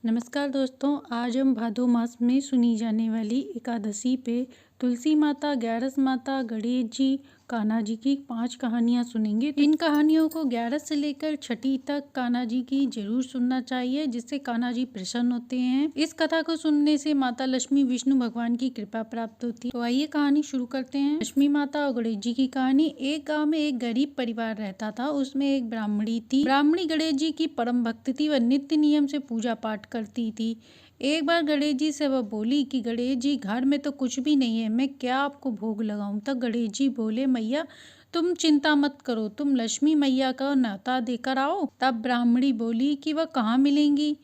नमस्कार दोस्तों, आज हम भादो मास में सुनी जाने वाली एकादशी पे तुलसी माता, ग्यारस माता, गणेश जी, कान्हा जी की 5 कहानियाँ सुनेंगे। इन कहानियों को 11 से लेकर छठी तक कान्हा जी की जरूर सुनना चाहिए, जिससे कान्हा जी प्रसन्न होते हैं। इस कथा को सुनने से माता लक्ष्मी, विष्णु भगवान की कृपा प्राप्त होती है। तो आइए कहानी शुरू करते हैं। लक्ष्मी माता और गणेश जी की कहानी। एक गाँव में एक गरीब परिवार रहता था। उसमें एक ब्राह्मणी थी। ब्राह्मणी गणेश जी की परम भक्त थी। वह नित्य नियम से पूजा पाठ करती थी। एक बार गणेश जी से वह बोली कि गणेश जी, घर में तो कुछ भी नहीं है, मैं क्या आपको भोग लगाऊं। तब गणेश जी बोले, मैया तुम चिंता मत करो, तुम लक्ष्मी मैया का न्योता देकर आओ। तब ब्राह्मणी बोली कि वह कहाँ मिलेंगी।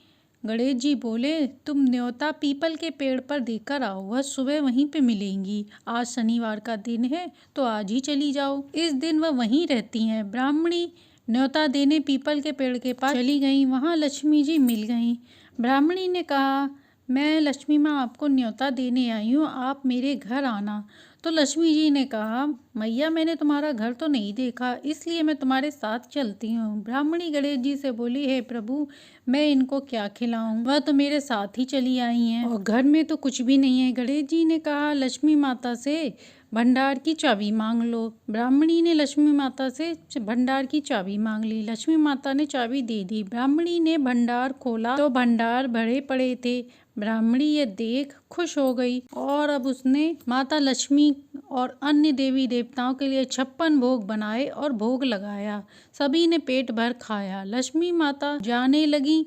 गणेश जी बोले, तुम न्योता पीपल के पेड़ पर देकर आओ, वह सुबह वहीं पे मिलेंगी। आज शनिवार का दिन है तो आज ही चली जाओ। इस दिन वह वहीं रहती हैं। ब्राह्मणी न्योता देने पीपल के पेड़ के पास चली गई। वहां लक्ष्मी जी मिल गई। ब्राह्मणी ने कहा, मैं लक्ष्मी माँ आपको न्योता देने आई हूँ, आप मेरे घर आना। तो लक्ष्मी जी ने कहा, मैया मैंने तुम्हारा घर तो नहीं देखा, इसलिए मैं तुम्हारे साथ चलती हूँ। ब्राह्मणी गणेश जी से बोली, हे प्रभु, मैं इनको क्या खिलाऊं, वह तो मेरे साथ ही चली आई हैं और घर में तो कुछ भी नहीं है। गणेश जी ने कहा, लक्ष्मी माता से भंडार की चाबी मांग लो। ब्राह्मणी ने लक्ष्मी माता से भंडार की चाबी मांग ली। लक्ष्मी माता ने चाबी दे दी। ब्राह्मणी ने भंडार खोला तो भंडार भरे पड़े थे। ब्राह्मणी ये देख खुश हो गई और अब उसने माता लक्ष्मी और अन्य देवी देवताओं के लिए 56 भोग बनाए और भोग लगाया। सभी ने पेट भर खाया। लक्ष्मी माता जाने लगी।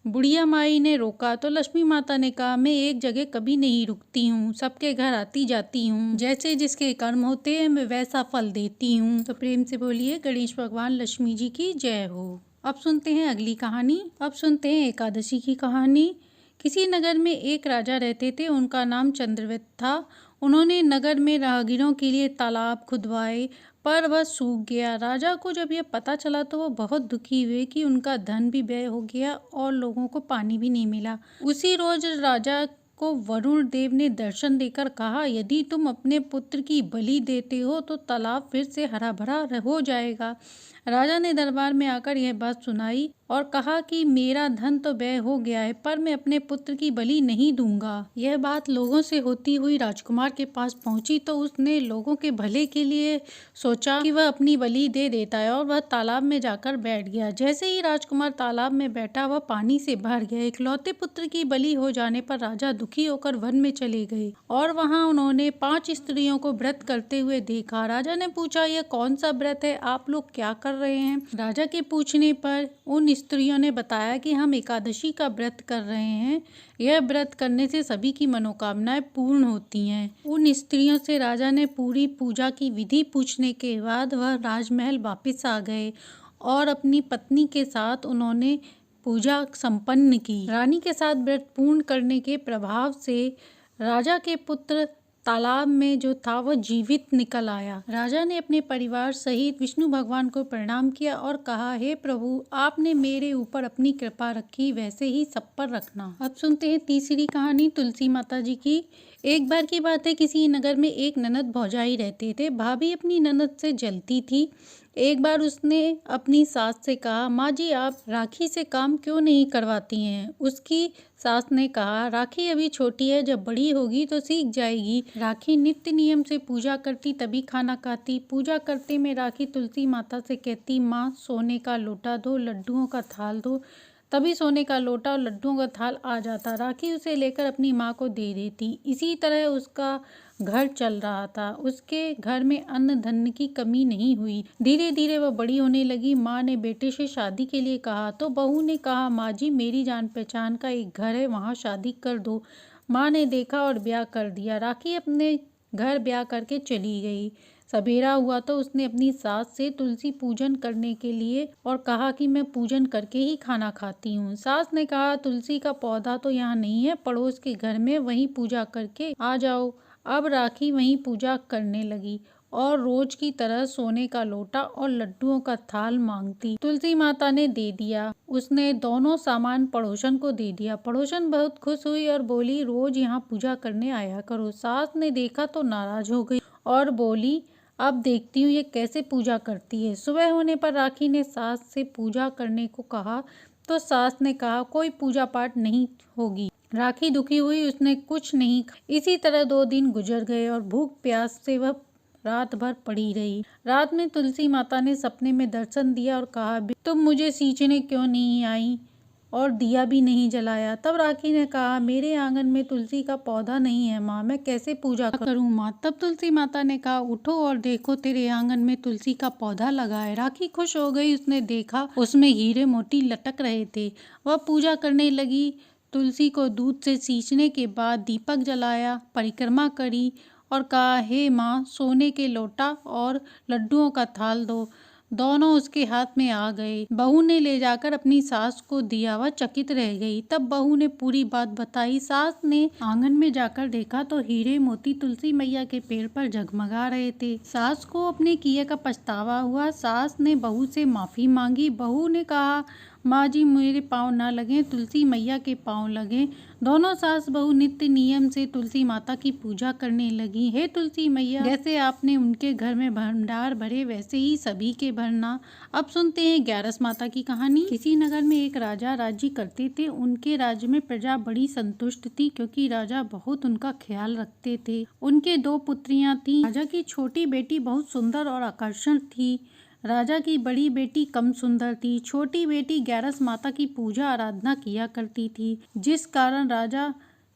बुढ़िया माई ने रोका तो लक्ष्मी माता ने कहा, मैं एक जगह कभी नहीं रुकती हूँ, सबके घर आती जाती हूँ, जैसे जिसके कर्म होते हैं मैं वैसा फल देती हूँ। तो प्रेम से बोलिए, गणेश भगवान लक्ष्मी जी की जय हो। अब सुनते हैं अगली कहानी। अब सुनते हैं एकादशी की कहानी। किसी नगर में एक राजा रहते थे। उनका नाम चंद्रवत था। उन्होंने नगर में राहगीरों के लिए तालाब खुदवाए, पर वह सूख गया। राजा को जब यह पता चला तो वह बहुत दुखी हुए कि उनका धन भी व्यय हो गया और लोगों को पानी भी नहीं मिला। उसी रोज राजा को वरुण देव ने दर्शन देकर कहा, यदि तुम अपने पुत्र की बलि देते हो तो तालाब फिर से हरा भरा हो जाएगा। राजा ने दरबार में आकर यह बात सुनाई और कहा कि मेरा धन तो व्यय हो गया है, पर मैं अपने पुत्र की बलि नहीं दूंगा। यह बात लोगों से होती हुई राजकुमार के पास पहुंची तो उसने लोगों के भले के लिए सोचा कि वह अपनी बलि दे देता है और वह तालाब में जाकर बैठ गया। जैसे ही राजकुमार तालाब में बैठा, वह पानी से भर गया। इकलौते पुत्र की बलि हो जाने पर राजा दुखी होकर वन में चले गए और वहां उन्होंने 5 स्त्रियों को व्रत करते हुए देखा। राजा ने पूछा, यह कौन सा व्रत है, आप लोग क्या कर रहे हैं? राजा के पूछने पर उन स्त्रियों ने बताया कि हम एकादशी का व्रत कर रहे हैं। यह व्रत करने से सभी की मनोकामनाएं पूर्ण होती हैं। उन स्त्रियों से राजा ने पूरी पूजा की विधि पूछने के बाद वह राजमहल वापस आ गए और अपनी पत्नी के साथ उन्होंने पूजा संपन्न की। रानी के साथ व्रत पूर्ण करने के प्रभाव से राजा के पुत्र तालाब में जो था वह जीवित निकल आया। राजा ने अपने परिवार सहित विष्णु भगवान को प्रणाम किया और कहा, हे प्रभु, आपने मेरे ऊपर अपनी कृपा रखी, वैसे ही सब पर रखना। अब सुनते हैं तीसरी कहानी तुलसी माता जी की। एक बार की बात है, किसी नगर में एक ननद भौजाई रहते थे। भाभी अपनी ननद से जलती थी। एक बार उसने अपनी सास से कहा, माँ जी, आप राखी से काम क्यों नहीं करवाती हैं? उसकी सास ने कहा, राखी अभी छोटी है, जब बड़ी होगी तो सीख जाएगी। राखी नित्य नियम से पूजा करती तभी खाना खाती। पूजा करते में राखी तुलसी माता से कहती, माँ सोने का लोटा दो, लड्डुओं का थाल दो। तभी सोने का लोटा और लड्डुओं का थाल आ जाता। राखी उसे लेकर अपनी माँ को दे देती। इसी तरह उसका घर चल रहा था। उसके घर में अन्न धन की कमी नहीं हुई। धीरे धीरे वह बड़ी होने लगी। माँ ने बेटे से शादी के लिए कहा तो बहू ने कहा, माँ जी, मेरी जान पहचान का एक घर है, वहाँ शादी कर दो। माँ ने देखा और ब्याह कर दिया। राखी अपने घर ब्याह करके चली गई। सवेरा हुआ तो उसने अपनी सास से तुलसी पूजन करने के लिए और कहा कि मैं पूजन करके ही खाना खाती हूँ। सास ने कहा, तुलसी का पौधा तो यहाँ नहीं है, पड़ोस के घर में, वहीं पूजा करके आ जाओ। अब राखी वहीं पूजा करने लगी और रोज की तरह सोने का लोटा और लड्डुओं का थाल मांगती। तुलसी माता ने दे दिया। उसने दोनों सामान पड़ोसन को दे दिया। पड़ोसन बहुत खुश हुई और बोली, रोज यहाँ पूजा करने आया करो। सास ने देखा तो नाराज हो गई और बोली, अब देखती हूँ ये कैसे पूजा करती है। सुबह होने पर राखी ने सास से पूजा करने को कहा तो सास ने कहा कोई पूजा पाठ नहीं होगी। राखी दुखी हुई, उसने कुछ नहीं खाया। इसी तरह 2 दिन गुजर गए और भूख प्यास से वह रात भर पड़ी रही। रात में तुलसी माता ने सपने में दर्शन दिया और कहा तुम मुझे सींचने क्यों नहीं आई और दिया भी नहीं जलाया। तब राखी ने कहा मेरे आंगन में तुलसी का पौधा नहीं है माँ, मैं कैसे पूजा करूँ माँ। तब तुलसी माता ने कहा उठो और देखो तेरे आंगन में तुलसी का पौधा लगा है। राखी खुश हो गई, उसने देखा उसमें हीरे मोती लटक रहे थे। वह पूजा करने लगी। तुलसी को दूध से सींचने के बाद दीपक जलाया, परिक्रमा करी और कहा हे माँ, सोने के लोटा और लड्डुओं का थाल दो। दोनों उसके हाथ में आ गए। बहू ने ले जाकर अपनी सास को दिया, वह चकित रह गई। तब बहू ने पूरी बात बताई। सास ने आंगन में जाकर देखा तो हीरे मोती तुलसी मैया के पेड़ पर जगमगा रहे थे। सास को अपने किए का पछतावा हुआ। सास ने बहू से माफी मांगी। बहू ने कहा माँ जी मेरे पाँव ना लगे, तुलसी मैया के पाँव लगे। दोनों सास बहू नित्य नियम से तुलसी माता की पूजा करने लगी। हे तुलसी मैया, जैसे आपने उनके घर में भंडार भरे वैसे ही सभी के भरना। अब सुनते हैं ग्यारस माता की कहानी। किसी नगर में एक राजा राज्य करते थे। उनके राज्य में प्रजा बड़ी संतुष्ट थी क्योंकि राजा बहुत उनका ख्याल रखते थे। उनके 2 पुत्रियां थीं। राजा की छोटी बेटी बहुत सुंदर और आकर्षक थी। राजा की बड़ी बेटी कम सुंदर थी। छोटी बेटी ग्यारस माता की पूजा आराधना किया करती थी, जिस कारण राजा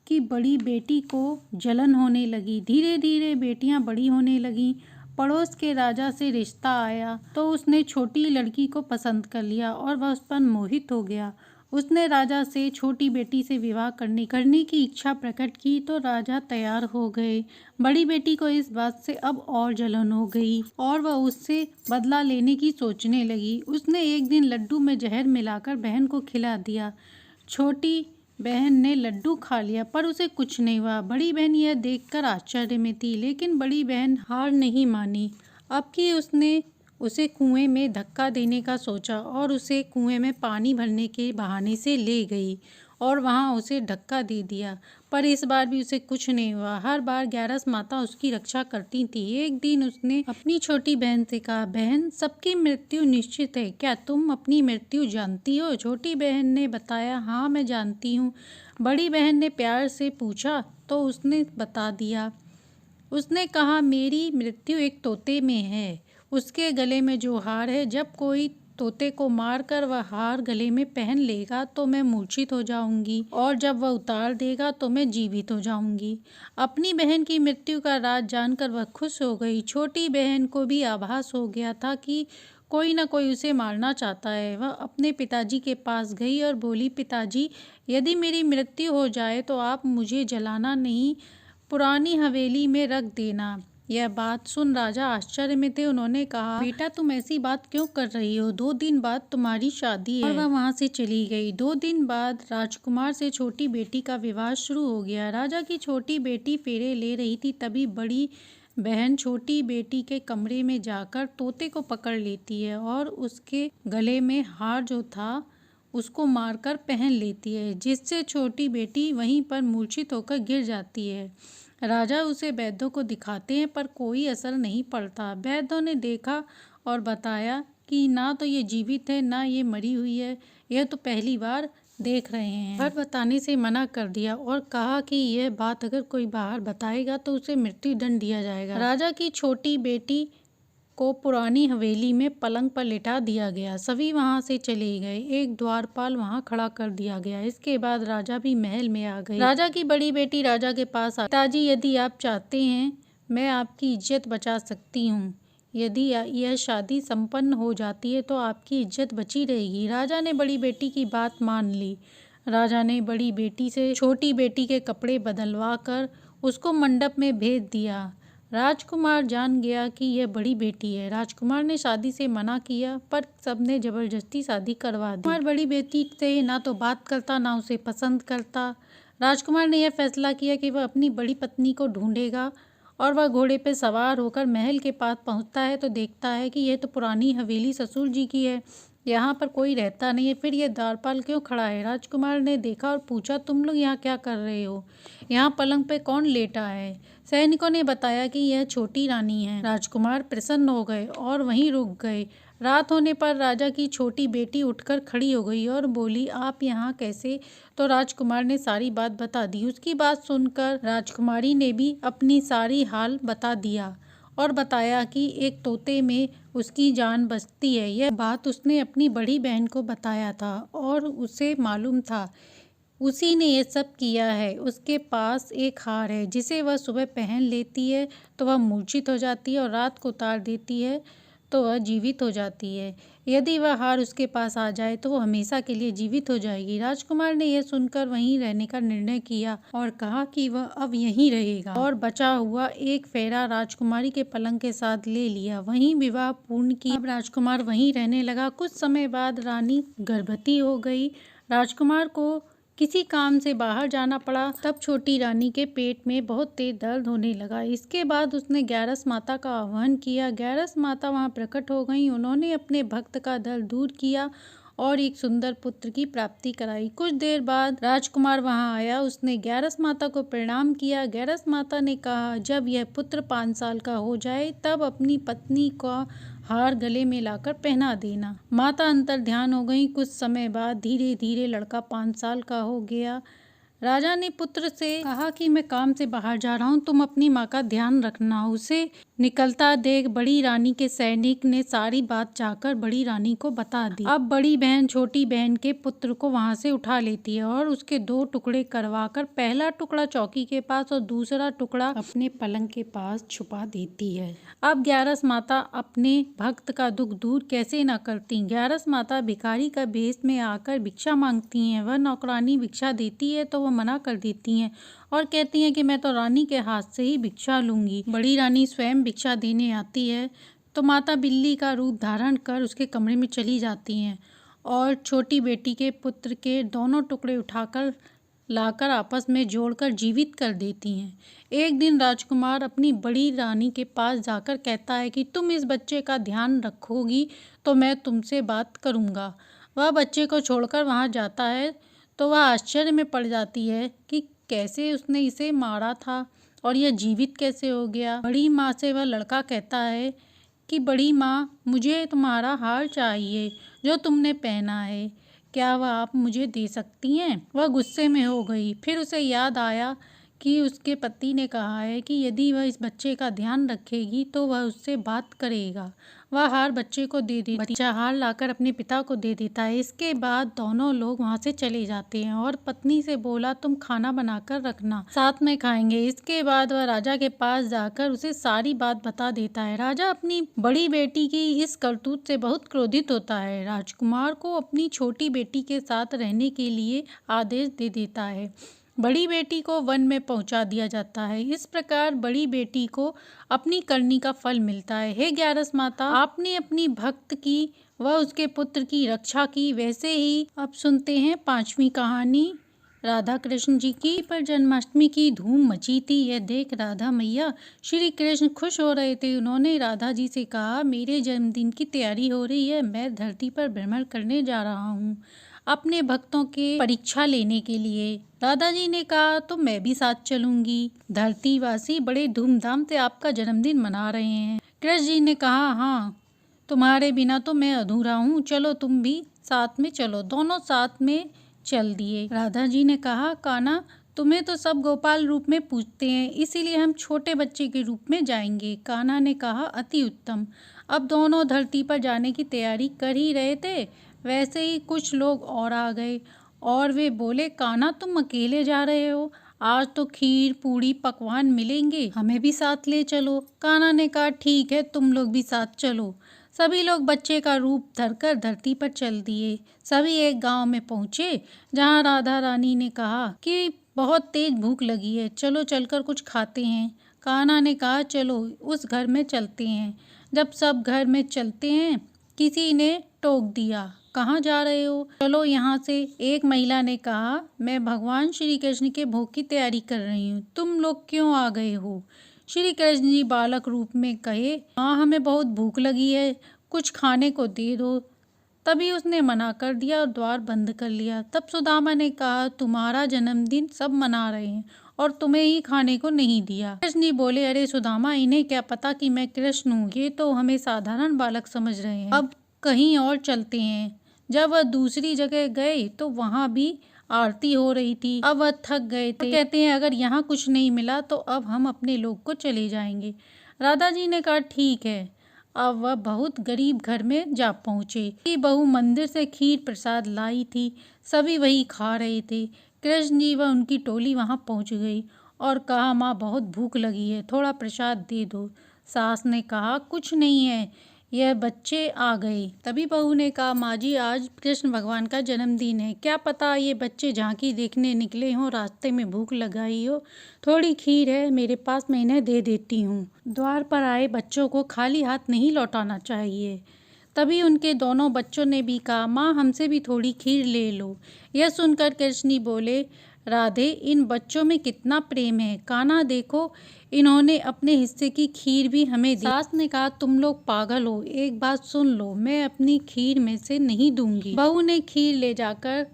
की बड़ी बेटी को जलन होने लगी। धीरे धीरे बेटियां बड़ी होने लगीं। पड़ोस के राजा से रिश्ता आया तो उसने छोटी लड़की को पसंद कर लिया और वह उस पर मोहित हो गया। उसने राजा से छोटी बेटी से विवाह करने की इच्छा प्रकट की तो राजा तैयार हो गए। बड़ी बेटी को इस बात से अब और जलन हो गई और वह उससे बदला लेने की सोचने लगी। उसने एक दिन लड्डू में जहर मिलाकर बहन को खिला दिया। छोटी बहन ने लड्डू खा लिया पर उसे कुछ नहीं हुआ। बड़ी बहन यह देखकर आश्चर्य में थी, लेकिन बड़ी बहन हार नहीं मानी। अब कि उसने उसे कुएं में धक्का देने का सोचा और उसे कुएं में पानी भरने के बहाने से ले गई और वहां उसे धक्का दे दिया, पर इस बार भी उसे कुछ नहीं हुआ। हर बार ग्यारस माता उसकी रक्षा करती थी। एक दिन उसने अपनी छोटी बहन से कहा बहन, सबकी मृत्यु निश्चित है, क्या तुम अपनी मृत्यु जानती हो? छोटी बहन ने बताया हाँ मैं जानती हूँ। बड़ी बहन ने प्यार से पूछा तो उसने बता दिया। उसने कहा मेरी मृत्यु एक तोते में है। उसके गले में जो हार है, जब कोई तोते को मारकर वह हार गले में पहन लेगा तो मैं मूर्छित हो जाऊंगी और जब वह उतार देगा तो मैं जीवित हो जाऊंगी। अपनी बहन की मृत्यु का राज जानकर वह खुश हो गई। छोटी बहन को भी आभास हो गया था कि कोई न कोई उसे मारना चाहता है। वह अपने पिताजी के पास गई और बोली पिताजी, यदि मेरी मृत्यु हो जाए तो आप मुझे जलाना नहीं, पुरानी हवेली में रख देना। यह बात सुन राजा आश्चर्य में थे। उन्होंने कहा बेटा तुम ऐसी बात क्यों कर रही हो? 2 दिन बाद तुम्हारी शादी है। और वह वहां से चली गई। 2 दिन बाद राजकुमार से छोटी बेटी का विवाह शुरू हो गया। राजा की छोटी बेटी फेरे ले रही थी, तभी बड़ी बहन छोटी बेटी के कमरे में जाकर तोते को पकड़ लेती है और उसके गले में हार जो था उसको मारकर पहन लेती है, जिससे छोटी बेटी वहीं पर मूर्छित होकर गिर जाती है। राजा उसे वैद्यों को दिखाते हैं पर कोई असर नहीं पड़ता। वैद्यों ने देखा और बताया कि ना तो ये जीवित है ना ये मरी हुई है, यह तो पहली बार देख रहे हैं। पर बताने से मना कर दिया और कहा कि यह बात अगर कोई बाहर बताएगा तो उसे मृत्यु दंड दिया जाएगा। राजा की छोटी बेटी को पुरानी हवेली में पलंग पर लिटा दिया गया। सभी वहां से चले गए। एक द्वारपाल वहां खड़ा कर दिया गया। इसके बाद राजा भी महल में आ गए। राजा की बड़ी बेटी राजा के पास पिताजी, यदि आप चाहते हैं मैं आपकी इज्जत बचा सकती हूँ। यदि यह शादी संपन्न हो जाती है तो आपकी इज्जत बची रहेगी। राजा ने बड़ी बेटी की बात मान ली। राजा ने बड़ी बेटी से छोटी बेटी के कपड़े बदलवा कर उसको मंडप में भेज दिया। राजकुमार जान गया कि यह बड़ी बेटी है। राजकुमार ने शादी से मना किया पर सबने जबरदस्ती शादी करवा दी। राजकुमार बड़ी बेटी से ना तो बात करता ना उसे पसंद करता। राजकुमार ने यह फैसला किया कि वह अपनी बड़ी पत्नी को ढूंढेगा और वह घोड़े पर सवार होकर महल के पास पहुंचता है तो देखता है कि यह तो पुरानी हवेली ससुर जी की है, यहाँ पर कोई रहता नहीं है, फिर यह द्वारपाल क्यों खड़ा है? राजकुमार ने देखा और पूछा तुम लोग यहाँ क्या कर रहे हो? यहाँ पलंग पे कौन लेटा है? सैनिकों ने बताया कि यह छोटी रानी है। राजकुमार प्रसन्न हो गए और वहीं रुक गए। रात होने पर राजा की छोटी बेटी उठकर खड़ी हो गई और बोली, आप यहाँ कैसे? तो राजकुमार ने सारी बात बता दी। उसकी बात सुनकर राजकुमारी ने भी अपनी सारी हाल बता दिया और बताया कि एक तोते में उसकी जान बचती है। यह बात उसने अपनी बड़ी बहन को बताया था और उसे मालूम था उसी ने ये सब किया है। उसके पास एक हार है जिसे वह सुबह पहन लेती है तो वह मूर्छित हो जाती है और रात को उतार देती है तो वह जीवित हो जाती है। यदि वह हार उसके पास आ जाए तो वो हमेशा के लिए जीवित हो जाएगी। राजकुमार ने यह सुनकर वहीं रहने का निर्णय किया और कहा कि वह अब यहीं रहेगा और बचा हुआ एक फेरा राजकुमारी के पलंग के साथ ले लिया। वहीं विवाह पूर्ण किया। अब राजकुमार वहीं रहने लगा। कुछ समय बाद रानी गर्भवती हो गई। राजकुमार को किसी काम से बाहर जाना पड़ा। तब छोटी रानी के पेट में बहुत तेज दर्द होने लगा। इसके बाद उसने ग्यारस माता का आह्वान किया। ग्यारस माता वहां प्रकट हो गईं। उन्होंने अपने भक्त का दर्द दूर किया और एक सुंदर पुत्र की प्राप्ति कराई। कुछ देर बाद राजकुमार वहां आया। उसने ग्यारस माता को प्रणाम किया। ग्यारस माता ने कहा, जब यह पुत्र 5 साल का हो जाए तब अपनी पत्नी का हार गले में लाकर पहना देना। माता अंतर ध्यान हो गई। कुछ समय बाद धीरे धीरे लड़का 5 साल का हो गया। राजा ने पुत्र से कहा कि मैं काम से बाहर जा रहा हूँ, तुम अपनी माँ का ध्यान रखना। उसे निकलता देख बड़ी रानी के सैनिक ने सारी बात जाकर बड़ी रानी को बता दी। अब बड़ी बहन छोटी बहन के पुत्र को वहां से उठा लेती है और उसके 2 टुकड़े करवाकर पहला टुकड़ा चौकी के पास और दूसरा टुकड़ा अपने पलंग के पास छुपा देती है। अब ग्यारस माता अपने भक्त का दुख दूर कैसे न करती। ग्यारस माता भिखारी का भेष में आकर भिक्षा मांगती हैं। वह नौकरानी भिक्षा देती है तो वह मना कर देती हैं और कहती हैं कि मैं तो रानी के हाथ से ही भिक्षा लूंगी। बड़ी रानी स्वयं भिक्षा देने आती है तो माता बिल्ली का रूप धारण कर उसके कमरे में चली जाती हैं और छोटी बेटी के पुत्र के दोनों टुकड़े उठाकर लाकर आपस में जोड़कर जीवित कर देती हैं। एक दिन राजकुमार अपनी बड़ी रानी के पास जाकर कहता है कि तुम इस बच्चे का ध्यान रखोगी तो मैं तुमसे बात करूँगा। वह बच्चे को छोड़कर वहाँ जाता है तो वह आश्चर्य में पड़ जाती है कि कैसे उसने इसे मारा था और यह जीवित कैसे हो गया। बड़ी माँ से वह लड़का कहता है कि बड़ी माँ, मुझे तुम्हारा हार चाहिए जो तुमने पहना है, क्या वह आप मुझे दे सकती हैं? वह गुस्से में हो गई। फिर उसे याद आया कि उसके पति ने कहा है कि यदि वह इस बच्चे का ध्यान रखेगी तो वह उससे बात करेगा। वह हार बच्चे को दे देती। बच्चा हार लाकर अपने पिता को दे देता है। इसके बाद दोनों लोग वहां से चले जाते हैं और पत्नी से बोला, तुम खाना बनाकर रखना, साथ में खाएंगे। इसके बाद वह राजा के पास जाकर उसे सारी बात बता देता है। राजा अपनी बड़ी बेटी की इस करतूत से बहुत क्रोधित होता है। राजकुमार को अपनी छोटी बेटी के साथ रहने के लिए आदेश दे देता है। बड़ी बेटी को वन में पहुंचा दिया जाता है। इस प्रकार बड़ी बेटी को अपनी करनी का फल मिलता है। हे ग्यारस माता, आपने अपनी भक्त की व उसके पुत्र की रक्षा की, वैसे ही अब सुनते हैं 5वीं कहानी राधा कृष्ण जी की। पर जन्माष्टमी की धूम मची थी। यह देख राधा मैया श्री कृष्ण खुश हो रहे थे। उन्होंने राधा जी से कहा, मेरे जन्मदिन की तैयारी हो रही है, मैं धरती पर भ्रमण करने जा रहा हूँ अपने भक्तों के परीक्षा लेने के लिए। दादाजी ने कहा, तो मैं भी साथ चलूंगी। धरतीवासी बड़े धूमधाम से आपका जन्मदिन मना रहे हैं। कृष्ण जी ने कहा, हाँ, तुम्हारे बिना तो मैं अधूरा हूँ, चलो तुम भी साथ में चलो। दोनों साथ में चल दिए। राधा जी ने कहा, कान्हा, तुम्हें तो सब गोपाल रूप में पूजते हैं, इसीलिए हम छोटे बच्चे के रूप में जाएंगे। कान्हा ने कहा, अति उत्तम। अब दोनों धरती पर जाने की तैयारी कर ही रहे थे, वैसे ही कुछ लोग और आ गए और वे बोले, कान्हा, तुम अकेले जा रहे हो? आज तो खीर पूड़ी पकवान मिलेंगे, हमें भी साथ ले चलो। कान्हा ने कहा, ठीक है, तुम लोग भी साथ चलो। सभी लोग बच्चे का रूप धरकर धरती पर चल दिए। सभी एक गांव में पहुंचे जहां राधा रानी ने कहा कि बहुत तेज भूख लगी है, चलो चलकर कुछ खाते हैं। कान्हा ने कहा, चलो उस घर में चलते हैं। जब सब घर में चलते हैं, किसी ने टोक दिया, कहाँ जा रहे हो? चलो यहाँ से। एक महिला ने कहा, मैं भगवान श्री कृष्ण के भोग की तैयारी कर रही हूँ, तुम लोग क्यों आ गए हो? श्री कृष्ण जी बालक रूप में कहे, हाँ, हमें बहुत भूख लगी है, कुछ खाने को दे दो। तभी उसने मना कर दिया और द्वार बंद कर लिया। तब सुदामा ने कहा, तुम्हारा जन्मदिन सब मना रहे हैं और तुम्हें ही खाने को नहीं दिया। कृष्ण जी बोले, अरे सुदामा, इन्हें क्या पता कि मैं कृष्ण हूँ, ये तो हमें साधारण बालक समझ रहे हैं। अब कहीं और चलते हैं। जब वह दूसरी जगह गए तो वहाँ भी आरती हो रही थी। अब वह थक गए थे। कहते हैं अगर यहाँ कुछ नहीं मिला तो अब हम अपने लोग को चले जाएंगे। राधा जी ने कहा ठीक है। अब वह बहुत गरीब घर में जा पहुँचे। की बहू मंदिर से खीर प्रसाद लाई थी, सभी वही खा रहे थे। कृष्ण जी व उनकी टोली वहाँ पहुँच गई और कहा माँ बहुत भूख लगी है, थोड़ा प्रसाद दे दो। सास ने कहा कुछ नहीं है, यह बच्चे आ गए। तभी बहू ने कहा माँ जी आज कृष्ण भगवान का जन्मदिन है, क्या पता ये बच्चे झांकी देखने निकले हों, रास्ते में भूख लगाई हो। थोड़ी खीर है मेरे पास, मैं इन्हें दे देती हूँ। द्वार पर आए बच्चों को खाली हाथ नहीं लौटाना चाहिए। तभी उनके दोनों बच्चों ने भी कहा माँ हमसे भी थोड़ी खीर ले लो। यह सुनकर कृष्ण बोले राधे इन बच्चों में कितना प्रेम है, कान्हा देखो इन्होंने अपने हिस्से की खीर भी हमें दी। सास ने कहा तुम लोग पागल हो, एक बात सुन लो, मैं अपनी खीर में से नहीं दूंगी। बहू ने खीर ले जाकर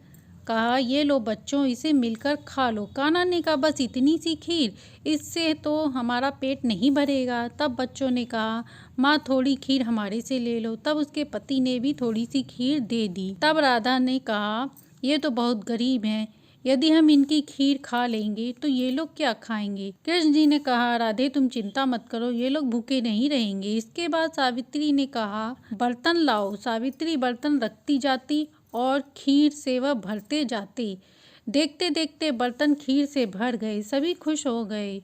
कहा ये लो बच्चों, इसे मिलकर खा लो। कान्हा ने कहा बस इतनी सी खीर, इससे तो हमारा पेट नहीं भरेगा। तब बच्चों ने कहा माँ थोड़ी खीर हमारे से ले लो। तब उसके पति ने भी थोड़ी सी खीर दे दी। तब राधा ने कहा ये तो बहुत गरीब हैं, यदि हम इनकी खीर खा लेंगे तो ये लोग क्या खाएंगे। कृष्ण जी ने कहा राधे तुम चिंता मत करो, ये लोग भूखे नहीं रहेंगे। इसके बाद सावित्री ने कहा बर्तन लाओ। सावित्री बर्तन रखती जाती और खीर से वह भरते जाते। देखते देखते बर्तन खीर से भर गए, सभी खुश हो गए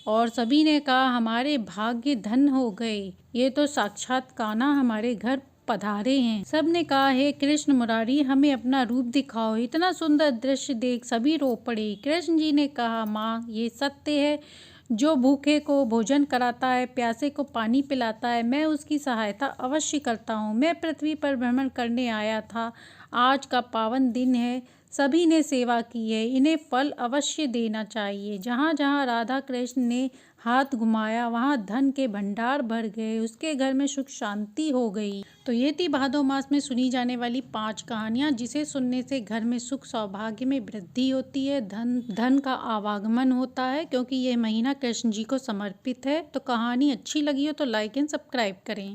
और सभी ने कहा हमारे भाग्य धन हो गए, ये तो साक्षात कान्हा हमारे घर पधारे हैं। सब ने कहा हे कृष्ण मुरारी हमें अपना रूप दिखाओ। इतना सुंदर दृश्य देख सभी रो पड़े। कृष्ण जी ने कहा माँ ये सत्य है, जो भूखे को भोजन कराता है, प्यासे को पानी पिलाता है, मैं उसकी सहायता अवश्य करता हूँ। मैं पृथ्वी पर भ्रमण करने आया था, आज का पावन दिन है, सभी ने सेवा की है, इन्हें फल अवश्य देना चाहिए। जहाँ जहाँ राधा कृष्ण ने हाथ घुमाया वहाँ धन के भंडार भर गए, उसके घर में सुख शांति हो गई। तो ये थी भादो मास में सुनी जाने वाली 5 कहानियाँ, जिसे सुनने से घर में सुख सौभाग्य में वृद्धि होती है, धन का आवागमन होता है, क्योंकि यह महीना कृष्ण जी को समर्पित है। तो कहानी अच्छी लगी हो तो लाइक एंड सब्सक्राइब करें।